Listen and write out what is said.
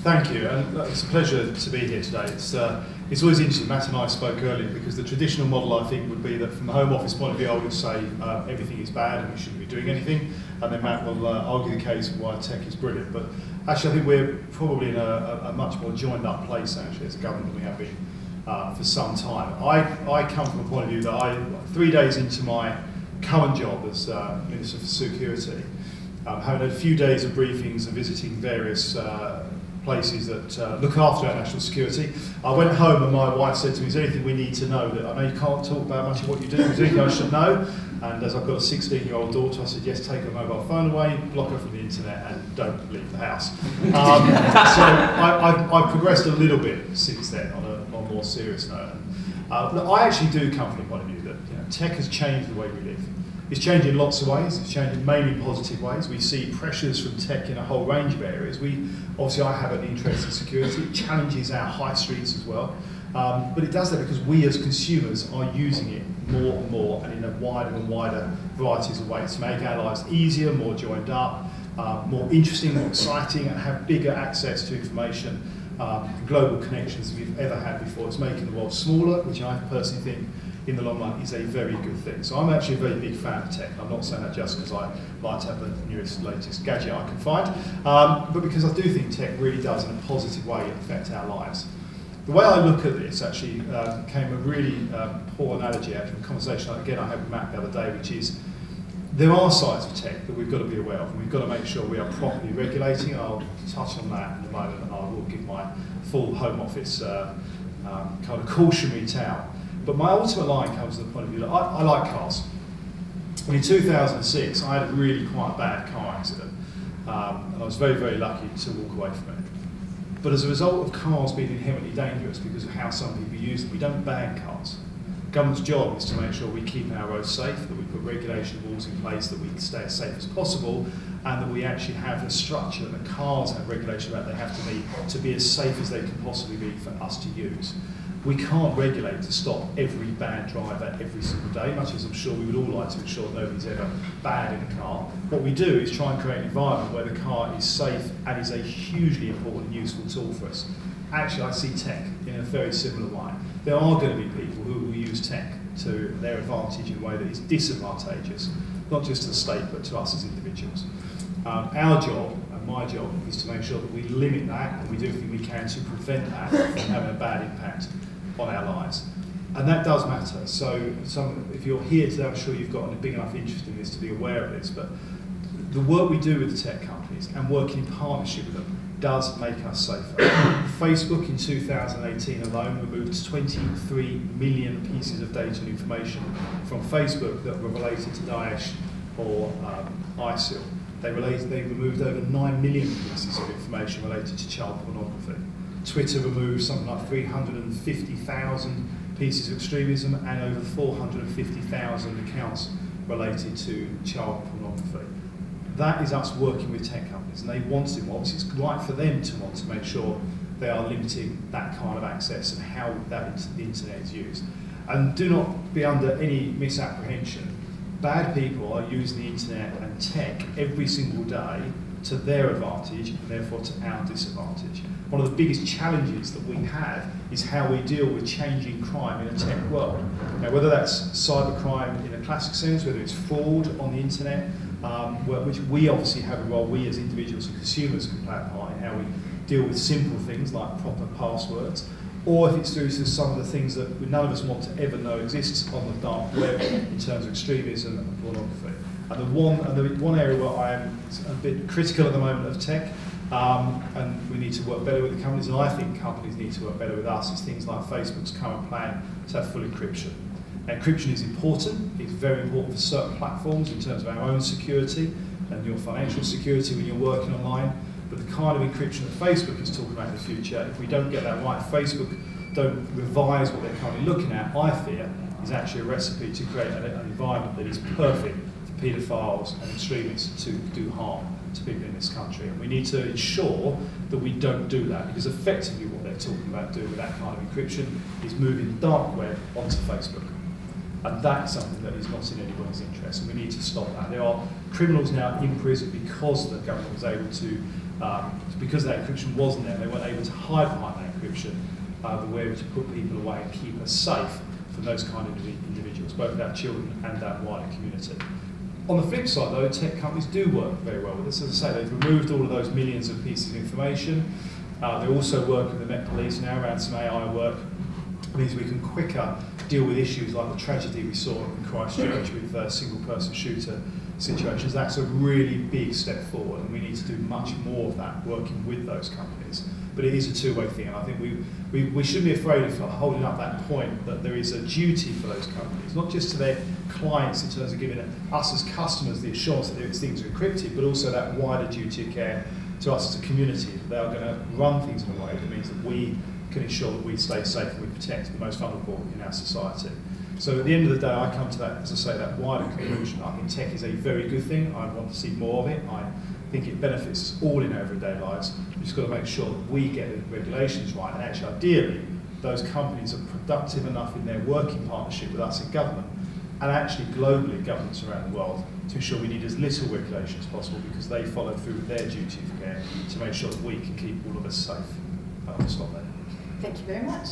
Thank you, and it's a pleasure to be here today. It's always interesting. Matt and I spoke earlier because the traditional model, I think, would be that from the Home Office point of view, I would say everything is bad and we shouldn't be doing anything, and then Matt will argue the case of why tech is brilliant. But actually, I think we're probably in a much more joined up place actually as a government than we have been for some time. I come from a point of view that 3 days into my current job as Minister for Security, having had a few days of briefings and visiting various places that look after our national security. I went home and my wife said to me, is there anything we need to know? That I know you can't talk about much of what you do, is there anything I should know? And as I've got a 16-year-old daughter, I said, yes, take her mobile phone away, block her from the internet and don't leave the house. So I've progressed a little bit since then on a more serious note. I actually do come from the point of view that tech has changed the way we live. It's changed in lots of ways. It's changed in mainly positive ways. We see pressures from tech in a whole range of areas. Obviously, I have an interest in security. It challenges our high streets as well. But it does that because we as consumers are using it more and more and in a wider and wider varieties of ways to make our lives easier, more joined up, more interesting, more exciting, and have bigger access to information and global connections than we've ever had before. It's making the world smaller, which I personally think in the long run is a very good thing. So I'm actually a very big fan of tech. I'm not saying that just because I like to have the newest, latest gadget I can find, but because I do think tech really does in a positive way affect our lives. The way I look at this actually came a really poor analogy out of a conversation again I had with Matt the other day, which is there are sides of tech that we've got to be aware of, and we've got to make sure we are properly regulating. I'll touch on that in a moment, and I will give my full Home Office kind of cautionary tale. But my ultimate line comes to the point of view that I like cars. And in 2006, I had a really quite bad car accident, and I was very, very lucky to walk away from it. But as a result of cars being inherently dangerous because of how some people use them, we don't ban cars. The government's job is to make sure we keep our roads safe, that we put regulation rules in place, that we stay as safe as possible, and that we actually have a structure that the cars have regulation about they have to be as safe as they can possibly be for us to use. We can't regulate to stop every bad driver every single day, much as I'm sure we would all like to ensure nobody's ever bad in a car. What we do is try and create an environment where the car is safe and is a hugely important and useful tool for us. Actually, I see tech in a very similar way. There are going to be people who will use tech to their advantage in a way that is disadvantageous, not just to the state, but to us as individuals. Our job, and my job, is to make sure that we limit that and we do everything we can to prevent that from having a bad impact on our lives. And that does matter. So if you're here today, I'm sure you've got a big enough interest in this to be aware of this, but the work we do with the tech companies and working in partnership with them does make us safer. Facebook in 2018 alone removed 23 million pieces of data and information from Facebook that were related to Daesh or ISIL. They removed over 9 million pieces of information related to child pornography. Twitter removed something like 350,000 pieces of extremism and over 450,000 accounts related to child pornography. That is us working with tech companies, and they want to. Obviously, it's right for them to want to make sure they are limiting that kind of access and how the internet is used. And do not be under any misapprehension. Bad people are using the internet and tech every single day to their advantage and therefore to our disadvantage. One of the biggest challenges that we have is how we deal with changing crime in a tech world. Now, whether that's cybercrime in a classic sense, whether it's fraud on the internet, which we obviously have a role, we as individuals and consumers can play a part in how we deal with simple things like proper passwords, or if it's through to some of the things that none of us want to ever know exists on the dark web in terms of extremism and pornography. And the one area where I am a bit critical at the moment of tech, and we need to work better with the companies, and I think companies need to work better with us, is things like Facebook's current plan to have full encryption. Encryption is important. It's very important for certain platforms in terms of our own security and your financial security when you're working online. But the kind of encryption that Facebook is talking about in the future, if we don't get that right, Facebook don't revise what they're currently looking at, I fear, is actually a recipe to create an environment that is perfect for paedophiles and extremists to do harm to people in this country. And we need to ensure that we don't do that, because effectively what they're talking about doing with that kind of encryption is moving the dark web onto Facebook. And that's something that is not in anyone's interest, and we need to stop that. There are criminals now in prison because the government was able to Because that encryption wasn't there, they weren't able to hide behind that encryption. They were able to put people away and keep us safe from those kind of individuals, both our children and our wider community. On the flip side, though, tech companies do work very well with us. As I say, they've removed all of those millions of pieces of information. They also work with the Met Police now around some AI work. It means we can quicker deal with issues like the tragedy we saw in Christchurch with single-person shooter situations. That's a really big step forward, and we need to do much more of that, working with those companies. But it is a two-way thing, and I think we shouldn't be afraid of holding up that point that there is a duty for those companies, not just to their clients in terms of giving us as customers the assurance that these things are encrypted, but also that wider duty of care to us as a community. They are going to run things in a way that means that we can ensure that we stay safe and we protect the most vulnerable in our society. So at the end of the day, I come to that, as I say, that wider conclusion. I think tech is a very good thing. I want to see more of it. I think it benefits us all in our everyday lives. We've just got to make sure that we get the regulations right, and actually, ideally, those companies are productive enough in their working partnership with us in government, and actually globally, governments around the world, to ensure we need as little regulation as possible, because they follow through with their duty of care to make sure that we can keep all of us safe. I'll stop there. Thank you very much.